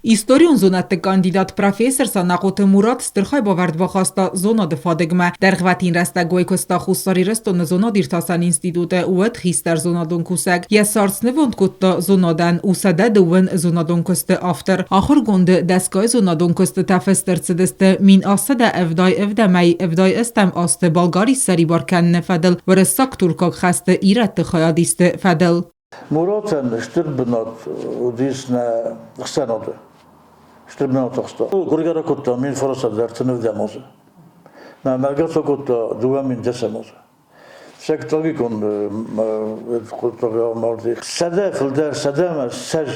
Историю зонат кандидат профессор Санақут Мурат стирхай баверд бахаста зона дфадегме در غواتین رسته گوی کستا خوستاری رستون زونا دیرتاسان انستیتوت اوت خیستر زونا دون کسگ یا سارس نوند کتا زونا دن او سده دوون زونا دون کست آفتر آخر گند دستگاه زونا دون کست تفستر سدست مین آسده افدای استم آست بالگاری سری بارکن نفدل ورساک ترکاک خست ایرت خیادیست فدل Murat'ın ştirbinat udisne xsanadı. Ştirbinat xsta. Gurgara kutta min farasa dertini demozu. Na mergat kutta duva min desemozu. Sektogi kon kutta mardi. Sada filder sada ma sej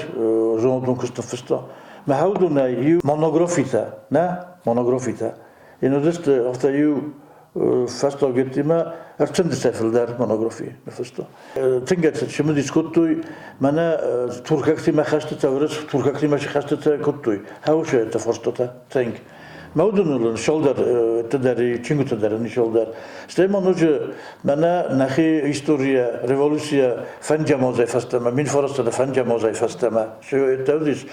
zondun kusta fista. Ma haudu na yu monografita, ne? Monografita. Inodist after you fasta gittiğime erçin disefilder monografi nefesta. Tinget şimdi diskutuy mana Turkakti mehaştı tavırız Turkakti mehaştı kutuy. Havuşa te forstota think. Maudunulun shoulder tederi çingu tederi shoulder. Steman hoca mana nahi historia revolüsiya fence mozay fastama min forsta da fence mozay fastama. Şu tevdis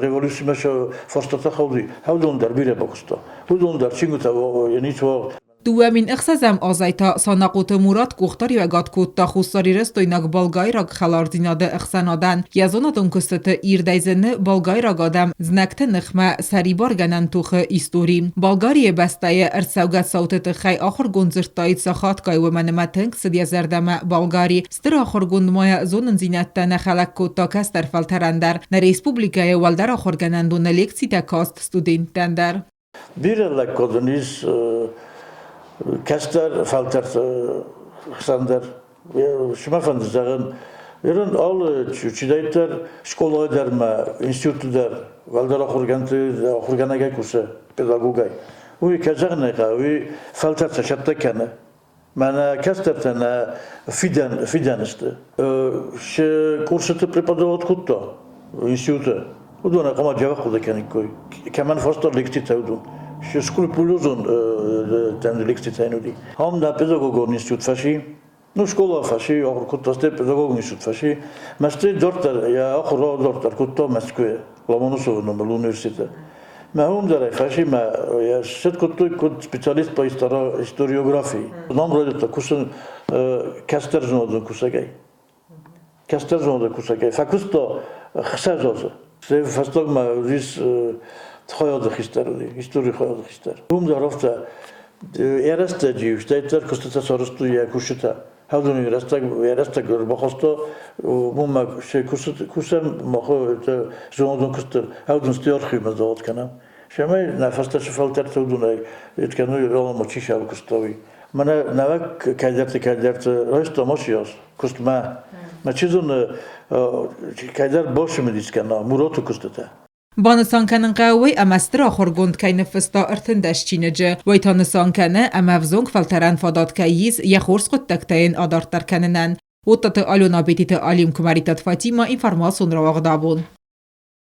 revolüsiya şu forstota khawdi. Havdun der bire bokusta. Hudun der çingu ta yani ço دوامین اخسازم آزایتا ساناقوت مراد گختاری و گاد کوتا خوستاری رستویناک بالگای را خلاردیناده اخسانادن یازوناتون کستت ایردایزن بالگای را گادم زنکت نخمه سریبار گنن توخ ایستوری بالگاری بستای ارسوگت صوتت خی آخر گنزرتایت ساخات کای و منمتنگ سدیا زردم بالگاری ستر آخر گند مای زونن زینت نخلک کوتا کستر فلترندر نه ریسپوبلیکای والدر آخر گنندون لیکسی تکاست ستودینتندر bir koduniz Kester, Falter, Xander, şuma fandızağın, yarın al çüçideyter, şkola ederme, institut der, valdara xurgana gay kursa, pedagogay. Uy kazağına ka, uy Falter taşapta kene. Mana Kester tane fidan işte. Şu kursu te prepodovat kutta, institutu. Udona kama cevap kuda kenik koy. Keman foster lekti tevdun. Şu skrupulozun ten lekti tenudi. Ham da pedagog institut fashi. No şkola fashi, ahur kuttaste pedagog institut fashi. Mastri dortar ya ahur dortar kutta Moskva. Lomonosov no üniversite. Ma hum da fashi ma ya set kuttu kut specialist pa historiografi. Nam rodet kusun Kester zonodun kusagay. Kester zonodun kusagay. Fakusto xsazoz. Se fastogma ris Tchoyode history, historii choyode history. Da rafta erasta dziw, stejter kostata sorustuja kushita. Hawdun erasta gorbachosto, mumma się kusem mocho te żołądon kostel. Hawdun stiorchi ma zawod kana. Szamay na fasta się falter tawdunaj, etkanu rola mocisha kostowi. Mana nawak kayderte rosto mosios kostma. Ma çizun kayder boş mu diskana murotu kostata. بانسان کنن قوی امستر آخر گند که نفستا ارتندش چینجه وی تانسان کنه امفزونگ فلترن فاداد که یز یخورس قد تکتین آدارتر کننن و تات آلونا بیتیت آلیم کماریتت فاتیما اینفرماسون را واقع دابون.